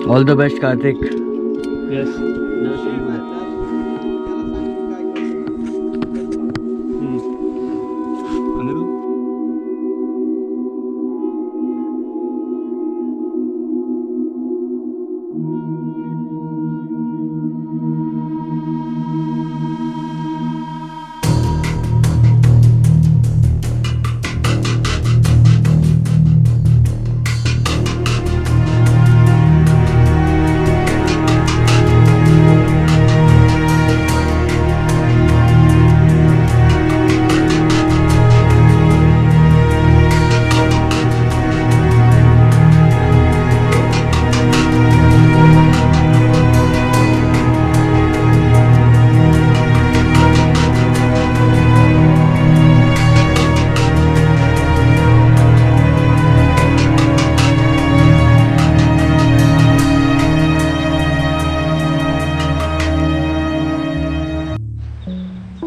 All the best Kartik. Yes.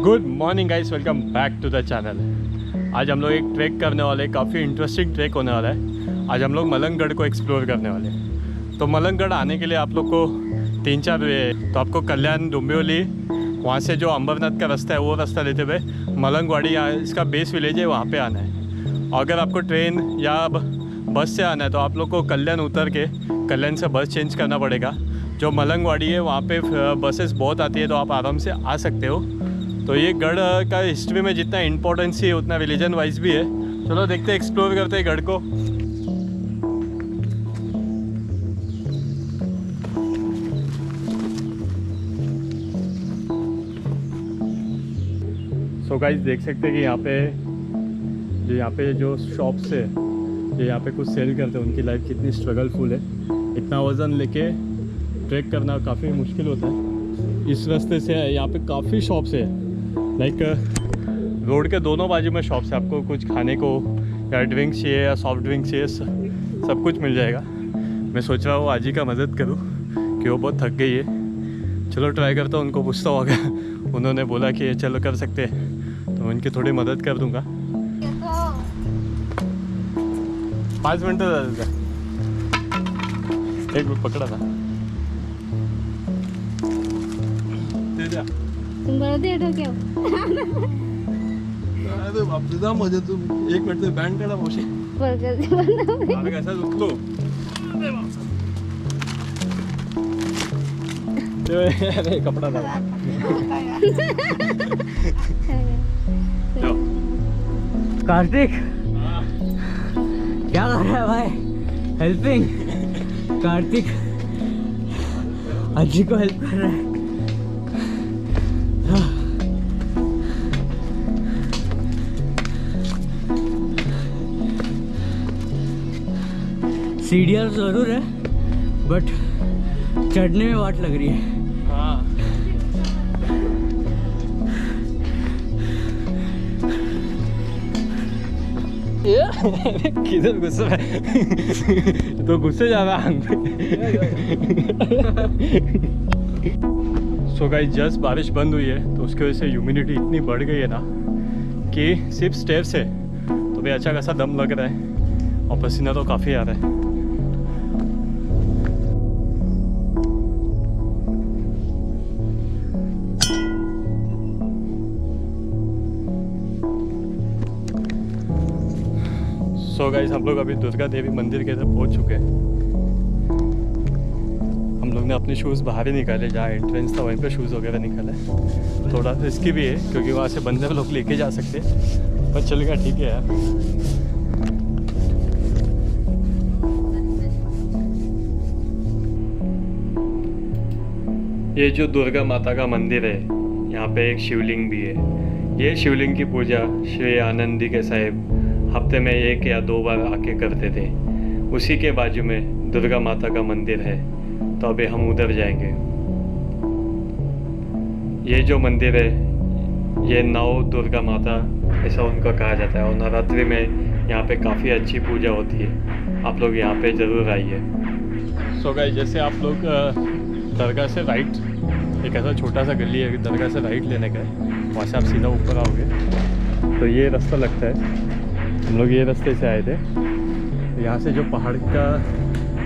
Good morning guys, welcome back to the channel. आज हम लोग एक ट्रैक करने वाले, काफ़ी इंटरेस्टिंग ट्रैक होने वाला है. आज हम लोग मलंगगढ़ को एक्सप्लोर करने वाले हैं. तो मलंगगढ़ आने के लिए आप लोग को 3-4 वे है. तो आपको कल्याण, डोंबिवली, वहाँ से जो अंबरनाथ का रास्ता है वो रास्ता लेते हुए मलंगवाड़ी, यहाँ इसका बेस विलेज है, वहाँ पे आना है. अगर आपको ट्रेन या बस से आना है तो आप लोग को कल्याण उतर के कल्याण से बस चेंज करना पड़ेगा. जो मलंगवाड़ी है वहाँ पे बसेस बहुत आती है, तो आप आराम से आ सकते हो. तो ये गढ़ का हिस्ट्री में जितना इम्पोर्टेंस है उतना रिलीजन वाइज भी है. चलो देखते हैं, एक्सप्लोर करते हैं गढ़ को. सो गाइस देख सकते हैं कि यहाँ पे जो शॉप्स है, जो यहाँ पे कुछ सेल करते हैं, उनकी लाइफ कितनी स्ट्रगलफुल है. इतना वज़न लेके ट्रैक करना काफ़ी मुश्किल होता है. इस रास्ते से यहाँ पे काफ़ी शॉप्स है. लाइक रोड के दोनों बाजू में शॉप्स है. आपको कुछ खाने को या ड्रिंक्स चाहिए या सॉफ्ट ड्रिंक्स चाहिए, सब कुछ मिल जाएगा. मैं सोच रहा हूँ आज ही का मदद करूँ कि वो बहुत थक गई है. चलो ट्राई करता हूँ, उनको पूछता हूँ. अगर उन्होंने बोला कि चलो कर सकते हैं तो उनकी थोड़ी मदद कर दूँगा. 5 मिनट ज़्यादा. एक मिनट पकड़ा था. दे दिया. अरे बाप रे, जा मजा. तू 1 मिनट में बँड काढा मावशी. अरे कसा दुखलो. अरे कपड़ा था. कार्तिक क्या कर रहा है भाई? हेल्पिंग. कार्तिक अजी को हेल्प कर रहा है. सीढ़ियाँ ज़रूर है बट चढ़ने में वाट लग रही है. हाँ. किधर गुस्सा है? तो गुस्से जा रहा है. सो गाइस जस्ट बारिश बंद हुई है, तो उसकी वजह से ह्यूमिडिटी इतनी बढ़ गई है ना कि सिर्फ स्टेप्स है तो भी अच्छा खासा दम लग रहा है और पसीना तो काफ़ी आ रहा है. सो गाइस हम लोग अभी दुर्गा देवी मंदिर के तरफ पहुंच चुके हैं. हम लोग ने अपने शूज़ बाहर ही निकाले, जहाँ एंट्रेंस था वहीं पे शूज़ वगैरह निकाले. थोड़ा रिस्की भी है क्योंकि वहाँ से बंदर लोग लेके जा सकते हैं, पर चलेगा, ठीक है यार. ये जो दुर्गा माता का मंदिर है, यहाँ पे एक शिवलिंग भी है. ये शिवलिंग की पूजा श्री आनंदी के साहिब हफ्ते में 1 या 2 बार आके करते थे. उसी के बाजू में दुर्गा माता का मंदिर है, तो अभी हम उधर जाएंगे. ये जो मंदिर है ये नौ दुर्गा माता ऐसा उनका कहा जाता है, और नवरात्रि में यहाँ पे काफ़ी अच्छी पूजा होती है. आप लोग यहाँ पे ज़रूर आइए. सो गाइस जैसे आप लोग दरगाह से राइट, एक ऐसा छोटा सा गली है, दरगाह से राइट लेने का है, वहाँ से आप सीधा ऊपर आओगे तो ये रास्ता लगता है. हम लोग ये रास्ते से आए थे. यहाँ से जो पहाड़ का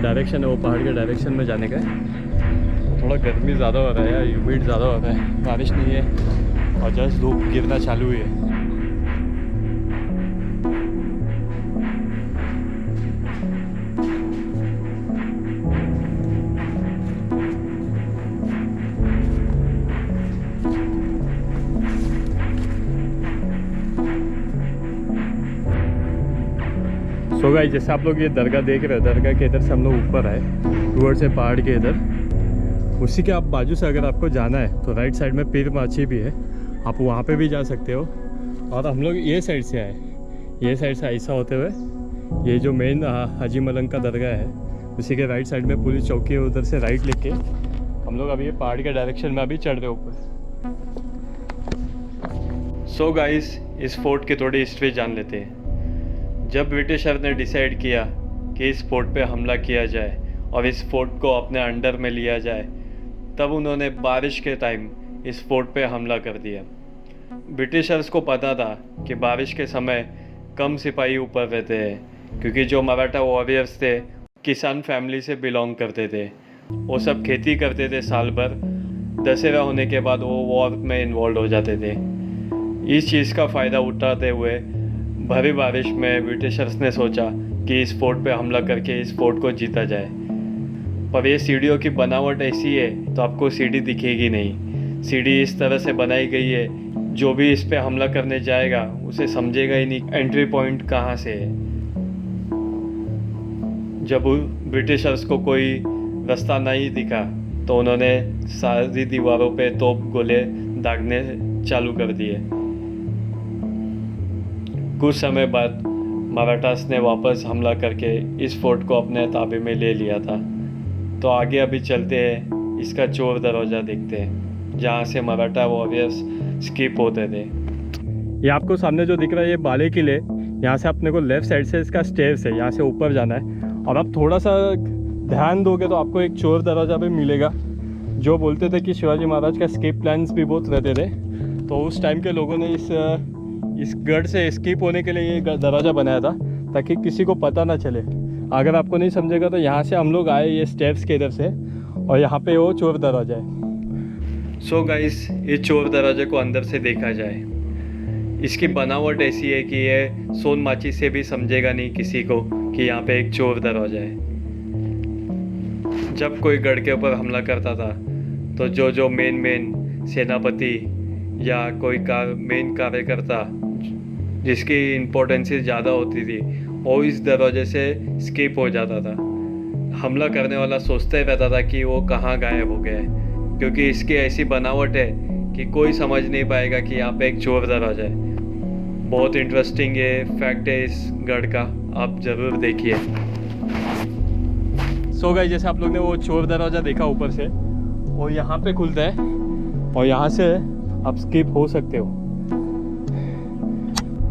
डायरेक्शन है वो पहाड़ के डायरेक्शन में जाने का है। थोड़ा गर्मी ज़्यादा हो रहा है यार, ह्यूमिड ज़्यादा हो रहा है, बारिश नहीं है और जस्ट धूप गिरना चालू हुई है। सो गाइस, जैसे आप लोग ये दरगाह देख रहे हो, दरगाह के इधर से हम लोग ऊपर आए टूवर्ड से पहाड़ के इधर। उसी के आप बाजू से अगर आपको जाना है तो राइट साइड में पीर माची भी है, आप वहाँ पे भी जा सकते हो। और हम लोग ये साइड से आए, ये साइड से ऐसा होते हुए ये जो मेन हाजी मलंग का दरगाह है उसी के राइट साइड में पुलिस चौकी है, उधर से राइट लेके हम लोग अभी ये पहाड़ के डायरेक्शन में अभी चढ़ रहे ऊपर। सो गाइस, इस फोर्ट की थोड़ी हिस्ट्री जान लेते हैं। जब ब्रिटिशर ने डिसाइड किया कि इस फोर्ट पे हमला किया जाए और इस फोर्ट को अपने अंडर में लिया जाए, तब उन्होंने बारिश के टाइम इस फोर्ट पे हमला कर दिया। ब्रिटिशर्स को पता था कि बारिश के समय कम सिपाही ऊपर रहते हैं, क्योंकि जो मराठा वॉरियर्स थे किसान फैमिली से बिलोंग करते थे। वो सब खेती करते थे साल भर, दशहरा होने के बाद वो वॉर में इन्वॉल्व हो जाते थे। इस चीज़ का फ़ायदा उठाते हुए भारी बारिश में ब्रिटिशर्स ने सोचा कि इस फोर्ट पे हमला करके इस फोर्ट को जीता जाए। पर ये सीढ़ियों की बनावट ऐसी है तो आपको सीढ़ी दिखेगी नहीं। सीढ़ी इस तरह से बनाई गई है, जो भी इस पे हमला करने जाएगा उसे समझेगा ही नहीं एंट्री पॉइंट कहाँ से है। जब ब्रिटिशर्स को कोई रास्ता नहीं दिखा तो उन्होंने सारी दीवारों पे तोप गोले दागने चालू कर दिए। कुछ समय बाद मराठास ने वापस हमला करके इस फोर्ट को अपने ताबे में ले लिया था। तो आगे अभी चलते हैं, इसका चोर दरवाज़ा देखते हैं जहाँ से मराठा वॉरियर्स स्किप होते थे। ये आपको सामने जो दिख रहा है ये बाले किले, यहाँ से अपने को लेफ़्ट साइड से इसका स्टेयर्स है, यहाँ से ऊपर जाना है। और आप थोड़ा सा ध्यान दोगे तो आपको एक चोर दरवाज़ा भी मिलेगा। जो बोलते थे कि शिवाजी महाराज का स्केप प्लान्स भी बहुत रहते थे, तो उस टाइम के लोगों ने इस गढ़ से एस्केप होने के लिए ये दरवाज़ा बनाया था ताकि किसी को पता ना चले। अगर आपको नहीं समझेगा तो यहाँ से हम लोग आए ये स्टेप्स के इधर से, और यहाँ पे वो चोर दरवाज़ा है। सो गाइस, ये चोर दरवाजे को अंदर से देखा जाए, इसकी बनावट ऐसी है कि ये सोन माची से भी समझेगा नहीं किसी को कि यहाँ पे एक चोर दरवाज़ा है। जब कोई गढ़ के ऊपर हमला करता था तो जो मेन सेनापति या कोई मेन कार्यकर्ता जिसकी इम्पोर्टेंस ज़्यादा होती थी वो इस दरवाजे से स्किप हो जाता था। हमला करने वाला सोचता ही रहता था कि वो कहाँ गायब हो गया है, क्योंकि इसकी ऐसी बनावट है कि कोई समझ नहीं पाएगा कि यहाँ पे एक चोर दरवाजा है। बहुत इंटरेस्टिंग ये फैक्ट है इस गढ़ का, आप ज़रूर देखिए। सो गाइस, जैसे आप लोग ने वो चोर दरवाज़ा देखा ऊपर से, वो यहाँ पे खुलता है और यहाँ से आप स्किप हो सकते हो।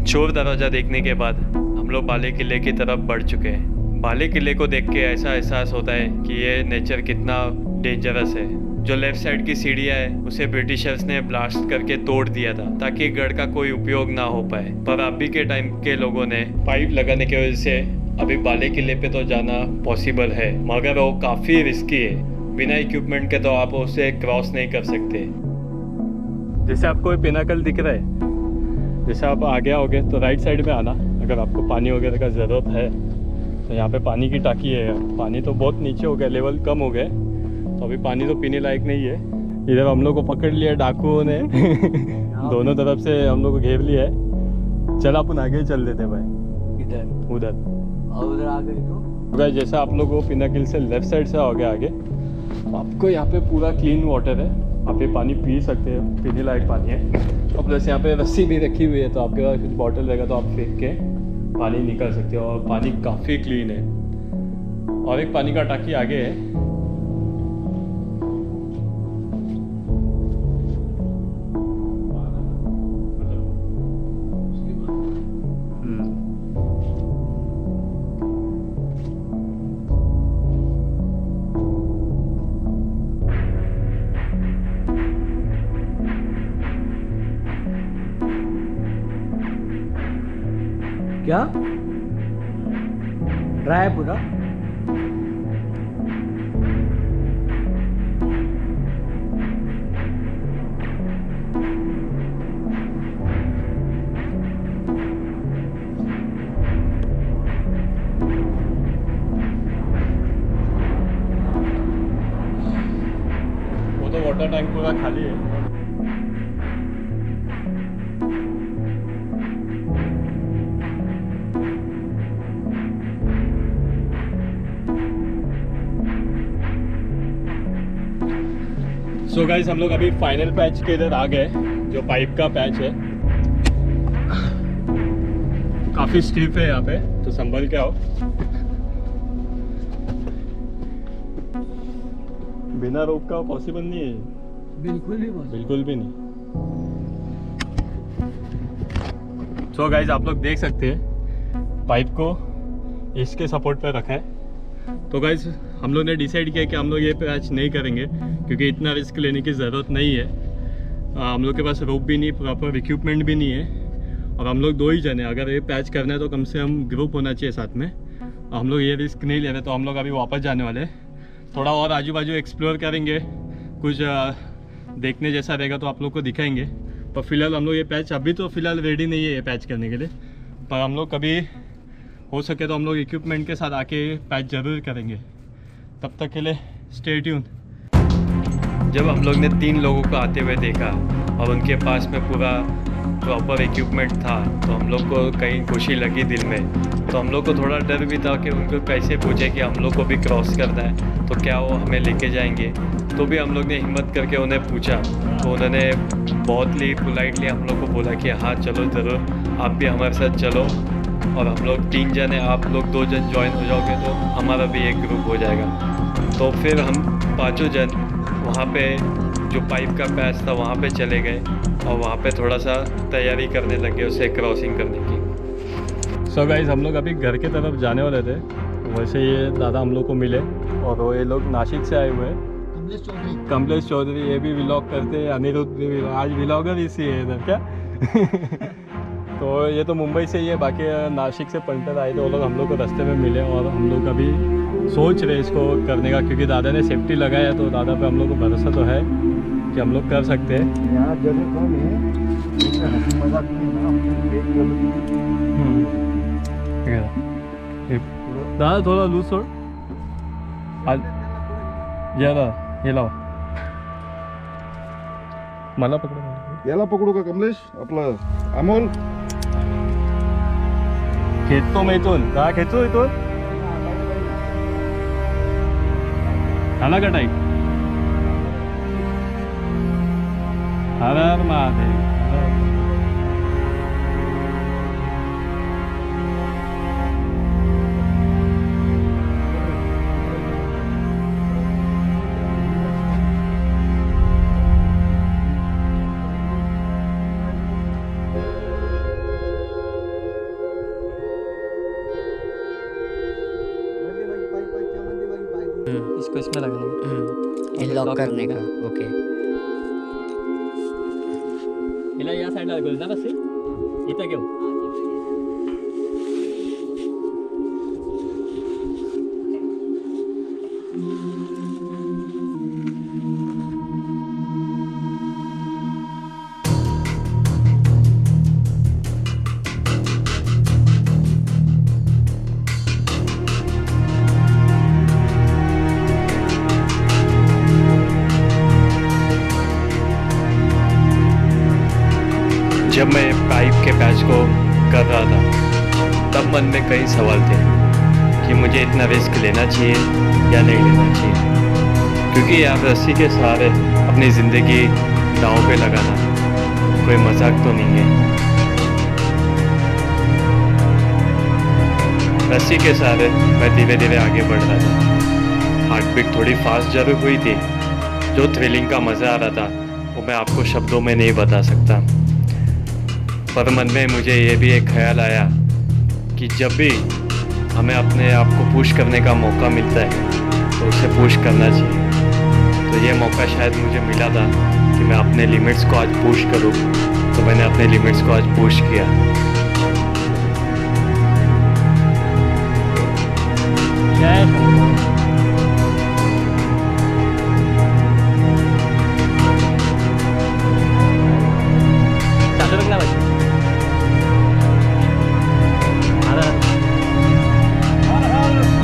चोर दरवाज़ा देखने के बाद हम लोग बाले किले की तरफ बढ़ चुके हैं। बाले किले को देख के ऐसा एहसास होता है कि ये नेचर कितना डेंजरस है। जो लेफ्ट साइड की सीढ़ियाँ है उसे ब्रिटिशर्स ने ब्लास्ट करके तोड़ दिया था ताकि गढ़ का कोई उपयोग ना हो पाए। पर अभी के टाइम के लोगों ने पाइप लगाने की वजह से अभी बाले किले पे तो जाना पॉसिबल है, मगर वो काफ़ी रिस्की है। बिना इक्विपमेंट के तो आप उसे क्रॉस नहीं कर सकते। जैसे आपको पिनाकल दिख रहा है, जैसे आप आगे आओगे तो राइट साइड में आना। अगर आपको पानी वगैरह का ज़रूरत है तो यहाँ पे पानी की टाकी है। पानी तो बहुत नीचे हो गया, लेवल कम हो गए, तो अभी पानी तो पीने लायक नहीं है। इधर हम लोग को पकड़ लिया डाकुओं ने दोनों तरफ से हम लोग को घेर लिया है। चल अपन आगे चल देते भाई, इधर उधर और उधर आगे तो जैसा आप लोग वो पिनाकिल से लेफ्ट साइड से आओगे आगे, आपको यहाँ पे पूरा क्लीन वाटर है, आप ये पानी पी सकते हैं, पीने लायक पानी है। अब जैसे यहाँ पे रस्सी भी रखी हुई है, तो आपके पास कुछ बॉटल रहेगा तो आप फेंक के पानी निकाल सकते हो, और पानी काफ़ी क्लीन है। और एक पानी का टाकी आगे है। क्या ड्राई है पूरा? अपना टैंक पूरा खाली है। सो गाइस हम लोग अभी फाइनल पैच के इधर आ गए, जो पाइप का पैच है। काफ़ी स्टीप है यहाँ पे, तो संभल के आओ। बिना रोप का पॉसिबल नहीं है, बिल्कुल भी possible। बिल्कुल भी नहीं। सो गाइस आप लोग देख सकते हैं पाइप को इसके सपोर्ट पे रखा है। तो गाइस हम लोग ने डिसाइड किया कि हम लोग ये पैच नहीं करेंगे, क्योंकि इतना रिस्क लेने की ज़रूरत नहीं है। हम लोग के पास रोप भी नहीं, प्रॉपर इक्विपमेंट भी नहीं है, और हम लोग 2 ही जने। अगर ये पैच करना है तो कम से कम ग्रुप होना चाहिए साथ में। हम लोग ये रिस्क नहीं ले रहे, तो हम लोग अभी वापस जाने वाले हैं। थोड़ा और आजू बाजू एक्सप्लोर करेंगे, कुछ देखने जैसा रहेगा तो आप लोग को दिखाएंगे। पर फिलहाल हम लोग ये पैच अभी तो फ़िलहाल रेडी नहीं है ये पैच करने के लिए, पर हम लोग कभी हो सके तो हम लोग इक्विपमेंट के साथ आके पैच ज़रूर करेंगे। तब तक के लिए स्टे ट्यून। जब हम लोग ने 3 लोगों को आते हुए देखा और उनके पास में पूरा प्रॉपर इक्विपमेंट था, तो हम लोग को कहीं खुशी लगी दिल में। तो हम लोग को थोड़ा डर भी था कि उनको कैसे पूछे कि हम लोग को भी क्रॉस करना है, तो क्या वो हमें लेके जाएंगे। तो भी हम लोग ने हिम्मत करके उन्हें पूछा, तो उन्होंने बहुत ही पोलाइटली हम लोग को बोला कि हाँ चलो ज़रूर, आप भी हमारे साथ चलो। और हम लोग 3 जने, आप लोग 2 जन ज्वाइन हो जाओगे तो हमारा भी एक ग्रुप हो जाएगा। तो फिर हम 5 जन वहाँ पे जो पाइप का पैच था वहाँ पे चले गए, और वहाँ पे थोड़ा सा तैयारी करने लगे उसे क्रॉसिंग करने की। सो गाइस हम लोग अभी घर के तरफ जाने वाले थे, वैसे ये दादा हम लोग को मिले, और वो ये लोग नासिक से आए हुए हैं। कमलेश चौधरी, ये भी व्लॉग करते हैं। अनिरुद्ध भी, आज व्लॉगर इसी है इधर क्या। तो ये तो मुंबई से ही है, बाकी नासिक से पंटर आए थे वो लोग, हम लोग को रास्ते में मिले। और हम लोग अभी सोच रहे इसको करने का, क्योंकि दादा ने सेफ्टी लगाया, तो दादा पे हम लोग को भरोसा तो है कि हम लोग कर सकते हैं। यहाँ जगह कम है, हंसी मजाक की ना, दादा थोड़ा लूज छोड़, ये लाओ मला पकड़। याला पकडू का कमलेश? आपलं अमोल खेचतो मी इथून का, खेचतो इथून आला का टाईप? हर हर महादेव। इसको इसमें लगाना, लॉक करने का। ओके, हिला या साईडला लागेल ना, बस इथं घेऊ। जब मैं पाइप के पैच को कर रहा था, तब मन में कई सवाल थे कि मुझे इतना रिस्क लेना चाहिए या नहीं लेना चाहिए, क्योंकि यार रस्सी के सहारे अपनी ज़िंदगी दांव पे लगाना कोई मजाक तो नहीं है। रस्सी के सहारे मैं धीरे धीरे आगे बढ़ रहा था। हार्ट बीट थोड़ी फास्ट जरूर हुई थी। जो थ्रिलिंग का मज़ा आ रहा था वो मैं आपको शब्दों में नहीं बता सकता, पर मन में मुझे ये भी एक ख्याल आया कि जब भी हमें अपने आप को पुश करने का मौका मिलता है तो उसे पुश करना चाहिए। तो ये मौका शायद मुझे मिला था कि मैं अपने लिमिट्स को आज पुश करूं, तो मैंने अपने लिमिट्स को आज पुश किया।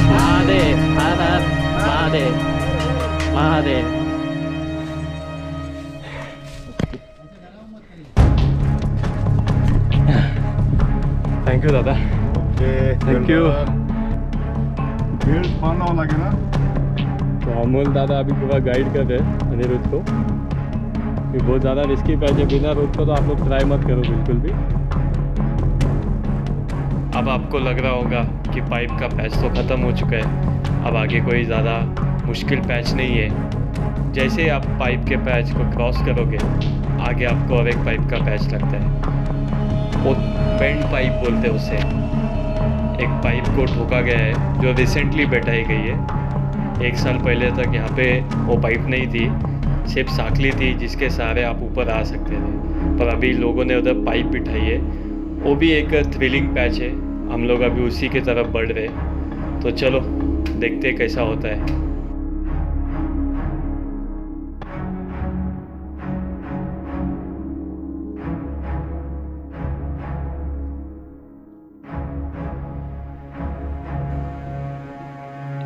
महादेव, हर हर महादेव, महादेव। थँक्यू दादा. Thank you. वेळ मानावं लागेल ना. तो अमोल दादा अभी पूरा गाइड कर रहे हैं अनिरुद्ध को कि बहुत ज़्यादा रिस्की पैच है, बिना रोक तो आप लोग ट्राई मत करो बिल्कुल भी. अब आपको लग रहा होगा कि पाइप का पैच तो ख़त्म हो चुका है, अब आगे कोई ज़्यादा मुश्किल पैच नहीं है. जैसे ही आप पाइप के पैच को क्रॉस करोगे आगे आपको और एक पाइप का पैच लगता है, वो बेंड पाइप बोलते हैं उसे. एक पाइप को ठोका गया है जो रिसेंटली बैठाई गई है. 1 साल पहले तक यहाँ पे वो पाइप नहीं थी, सिर्फ साखली थी जिसके सहारे आप ऊपर आ सकते थे, पर अभी लोगों ने उधर पाइप बिठाई है. वो भी एक थ्रिलिंग पैच है, हम लोग अभी उसी की तरफ बढ़ रहे. तो चलो देखते कैसा होता है.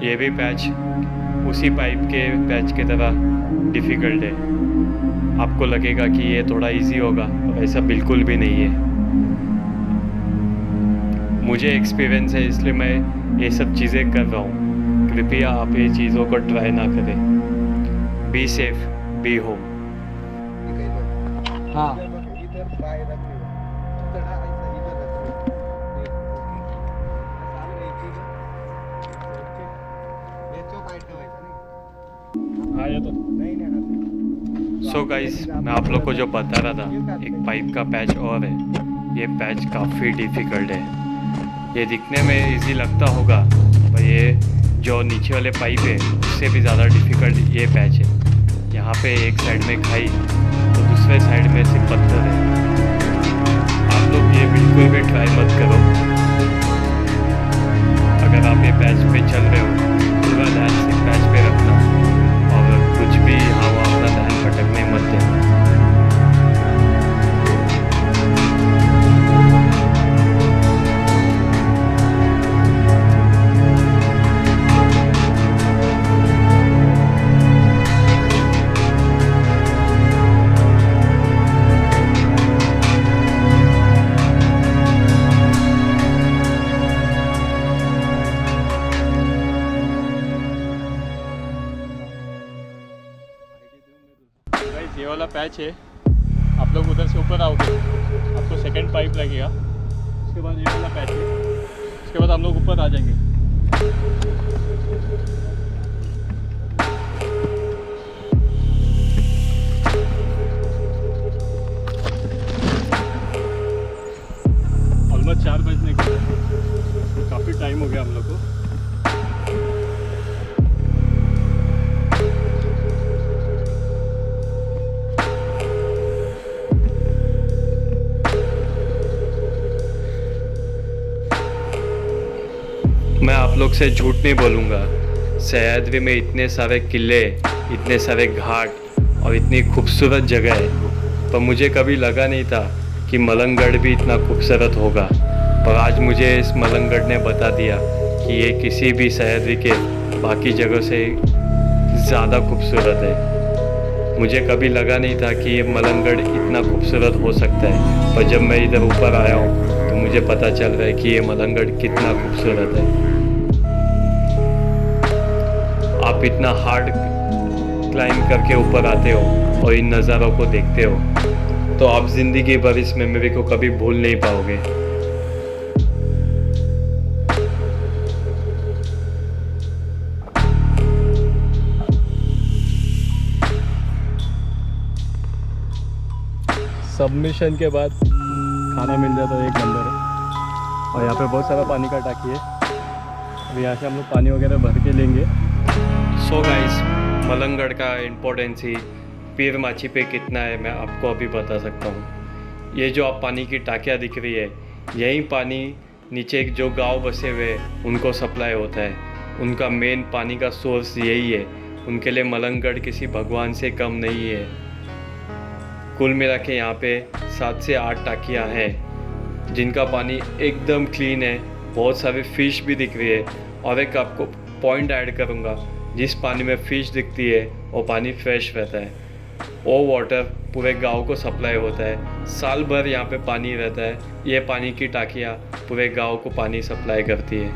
ये भी पैच उसी पाइप के पैच की तरह डिफ़िकल्ट है. आपको लगेगा कि ये थोड़ा इजी होगा, पर ऐसा बिल्कुल भी नहीं है. मुझे एक्सपीरियंस है इसलिए मैं ये सब चीज़ें कर रहा हूँ. कृपया आप ये चीज़ों को ट्राई ना करें. Be safe, be home. हाँ इधर पाय रखने थोड़ा ऐसा इधर रखने. सामने एक चौक पाय ठेवायचा नाही. हाँ ये तो नाही नाही. सो गाइस, मैं आप लोग को जो बता रहा था, एक पाइप का पैच और है. ये पैच काफ़ी डिफ़िकल्ट है. ये दिखने में इजी लगता होगा, पर ये जो नीचे वाले पाइप है उससे भी ज़्यादा डिफ़िकल्ट ये पैच है. यहाँ पे एक साइड में खाई तो दूसरे साइड में सिर्फ पत्थर है. आप लोग ये बिल्कुल भी ट्राई मत करो. अगर आप ये पैच पे चल रहे हो, पूरा ध्यान सिर्फ पैच पे रखना और कुछ भी यहाँ वहाँ अपना ध्यान भटकने मत देना. ये वाला पैच है, आप लोग उधर से ऊपर आओगे आपको सेकंड पाइप लगेगा. उसके बाद ये वाला पैच है, उसके बाद हम लोग ऊपर आ जाएंगे. ऑलमोस्ट 4 बजने के लिए काफ़ी टाइम हो गया हम लोग को. मैं आप लोग से झूठ नहीं बोलूँगा, सह्याद्री में इतने सारे किले, इतने सारे घाट और इतनी खूबसूरत जगह है, पर मुझे कभी लगा नहीं था कि मलंगगढ़ भी इतना खूबसूरत होगा. पर आज मुझे इस मलंगगढ़ ने बता दिया कि ये किसी भी सह्याद्री के बाकी जगह से ज़्यादा खूबसूरत है. मुझे कभी लगा नहीं था कि ये मलंगगढ़ इतना खूबसूरत हो सकता है, पर जब मैं इधर ऊपर आया हूँ तो मुझे पता चल रहा है कि ये मलंगगढ़ कितना खूबसूरत है. आप इतना हार्ड क्लाइंब करके ऊपर आते हो और इन नज़ारों को देखते हो, तो आप ज़िंदगी भर इस मेमोरी को कभी भूल नहीं पाओगे. सबमिशन के बाद खाना मिल जाता है, एक नंबर है. और यहाँ पे बहुत सारा पानी का टाकी है, अभी यहाँ से हम लोग पानी वगैरह भर के लेंगे. सो गाइस, मलंगगढ़ का इम्पोर्टेंस ही पीर माची पे कितना है मैं आपको अभी बता सकता हूँ. ये जो आप पानी की टाकियाँ दिख रही है, यही पानी नीचे जो गांव बसे हुए उनको सप्लाई होता है. उनका मेन पानी का सोर्स यही है. उनके लिए मलंगगढ़ किसी भगवान से कम नहीं है. कुल मिला के यहाँ पे 7 से 8 टाकियाँ हैं जिनका पानी एकदम क्लीन है. बहुत सारे फ़िश भी दिख रही है. और एक आपको पॉइंट ऐड करूँगा, जिस पानी में फ़िश दिखती है वो पानी फ्रेश रहता है. वो वाटर पूरे गांव को सप्लाई होता है। साल भर यहाँ पे पानी रहता है। ये पानी की टाकियाँ पूरे गांव को पानी सप्लाई करती है।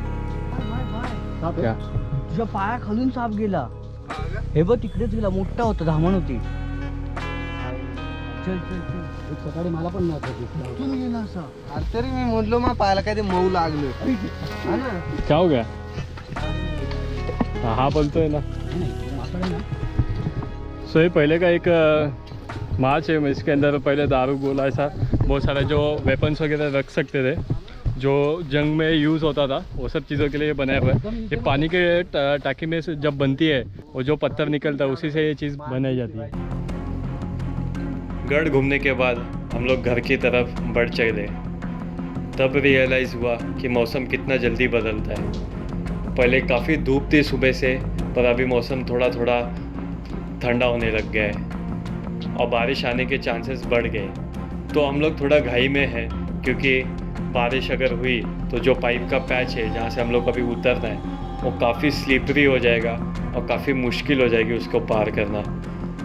क्या तुझ्या पाया खालून साप गेला हे बघ तिकडेच गेला मोठा होता धामण होती चल चल चल सकाळी मला पण नव्हतं कुठून गेला असा अरे तरी मी म्हणलो मग पाहायला काय ते मऊ लागलं हा ना क्या हो गया? हाँ बोलतोय ना। सो ये पहले का एक मार्च है, इसके अंदर पहले दारू गोला ऐसा बहुत सारा जो वेपन्स वगैरह रख सकते थे, जो जंग में यूज़ होता था, वो सब चीज़ों के लिए बनाया हुआ है। ये पानी के टाकी में से जब बनती है वो जो पत्थर निकलता है उसी से ये चीज़ बनाई जाती है। गढ़ घूमने के बाद हम लोग घर की तरफ बढ़ चले। तब रियलाइज़ हुआ कि मौसम कितना जल्दी बदलता है। पहले काफ़ी धूप थी सुबह से, पर अभी मौसम थोड़ा थोड़ा ठंडा होने लग गया है और बारिश आने के चांसेस बढ़ गए। तो हम लोग थोड़ा घाई में हैं, क्योंकि बारिश अगर हुई तो जो पाइप का पैच है जहाँ से हम लोग अभी उतरना है वो काफ़ी स्लिपरी हो जाएगा और काफ़ी मुश्किल हो जाएगी उसको पार करना।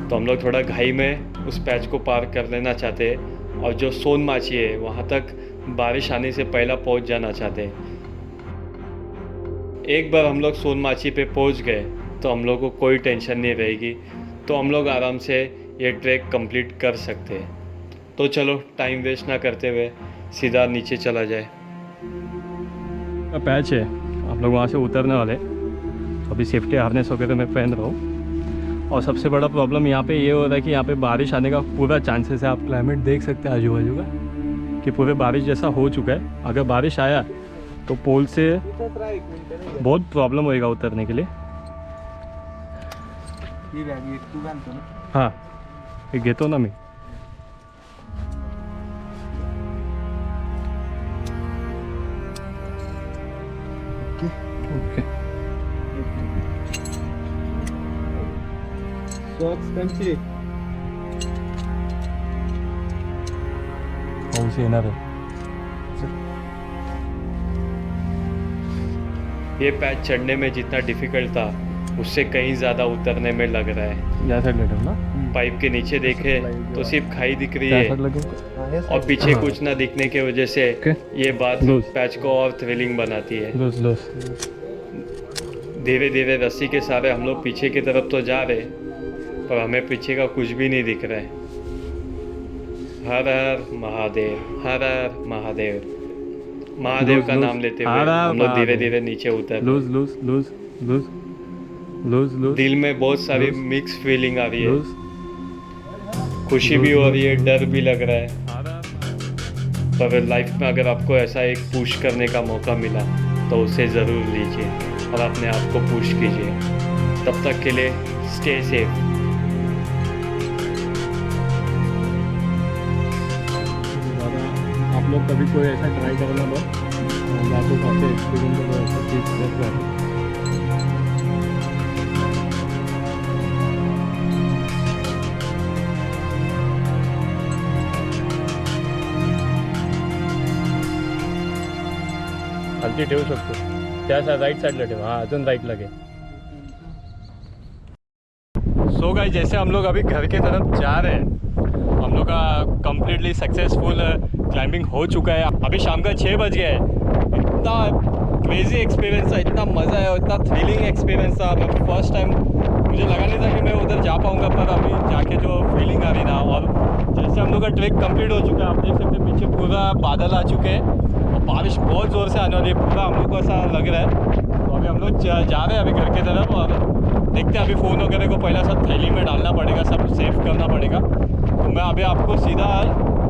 तो हम लोग थोड़ा घाई में उस पैच को पार कर लेना चाहते हैं और जो सोनमाची है वहाँ तक बारिश आने से पहला पहुँच जाना चाहते हैं। एक बार हम लोग सोनमाची पे पहुँच गए तो हम लोग को कोई टेंशन नहीं रहेगी, तो हम लोग आराम से ये ट्रैक कंप्लीट कर सकते हैं। तो चलो टाइम वेस्ट ना करते हुए सीधा नीचे चला जाए। पैच है, आप लोग वहाँ से उतरने वाले, अभी सेफ्टी हार्नेस वगैरह मैं पहन रहा हूँ। और सबसे बड़ा प्रॉब्लम यहाँ पे ये हो रहा है कि यहाँ पे बारिश आने का पूरा चांसेस है। आप क्लाइमेट देख सकते हैं आजू बाजू का कि पूरे बारिश जैसा हो चुका है। अगर बारिश आया तो पोल से बहुत प्रॉब्लम होएगा उतरने के लिए। हाँ एक घेतो ना मी। ओके पाऊस येणार आहे। ये पैच चढ़ने में जितना डिफिकल्ट था उससे कहीं ज़्यादा उतरने में लग रहा है। पाइप के नीचे देखे तो सिर्फ खाई दिख रही है और पीछे कुछ ना दिखने की वजह से ये बात पैच को और थ्रिलिंग बनाती है। धीरे धीरे रस्सी के सहारे हम लोग पीछे की तरफ तो जा रहे, पर हमें पीछे का कुछ भी नहीं दिख रहा है। हर हर महादेव, हर हर महादेव। महादेव का नाम लेते हुए हम लोग धीरे धीरे नीचे उतर। दिल में बहुत सारी मिक्स फीलिंग आ रही है, खुशी भी हो रही है, डर भी लग रहा है। पर लाइफ में अगर आपको ऐसा एक पुश करने का मौका मिला तो उसे ज़रूर लीजिए और अपने आप को पुश कीजिए। तब तक के लिए स्टे सेफ। आप लोग कभी कोई ऐसा ट्राई करना हो, आपको काफ़ी एक्सपीरियंस हो ऐसा चीज़ रहता है। खाली ठेवू शकतो, त्या राईट साईडला ठेव। हाँ अजून राईटला घे। सो गाइस, जैसे हम लोग अभी घर के तरफ जा रहे हैं, हम लोग का कम्प्लीटली सक्सेसफुल क्लाइंबिंग हो चुका है। अभी शाम का 6 बज गया है। इतना क्रेजी एक्सपीरियंस था, इतना मज़ा है, इतना थ्रिलिंग एक्सपीरियंस था। मैं फर्स्ट टाइम, मुझे लगा नहीं था कि मैं उधर जा पाऊँगा, पर अभी जाके जो फीलिंग आ रही ना, और जैसे हम लोग का ट्रैक कंप्लीट हो चुका है, आप देख सकते हैं पीछे पूरा बादल आ चुके हैं और बारिश बहुत ज़ोर से आने वाली है। पूरा हम लोग को ऐसा लग रहा है। तो अभी हम लोग जा रहे हैं अभी घर की तरफ, और देखते हैं अभी फ़ोन वगैरह को पहला सब थैली में डालना पड़ेगा, सब सेव करना पड़ेगा। तो मैं अभी आपको सीधा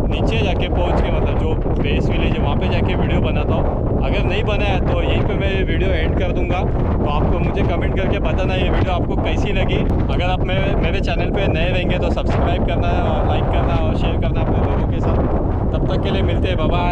नीचे जाके पहुंच के, मतलब जो बेस विलेज है वहाँ पे जाके वीडियो बनाता हूँ। अगर नहीं बना है तो यहीं पे मैं वीडियो एंड कर दूंगा। तो आपको मुझे कमेंट करके बताना ये वीडियो आपको कैसी लगी। अगर आप मेरे चैनल पे नए रहेंगे तो सब्सक्राइब करना है और लाइक करना और शेयर करना अपने लोगों के साथ। तब तक के लिए मिलते हैं, बाय बाय।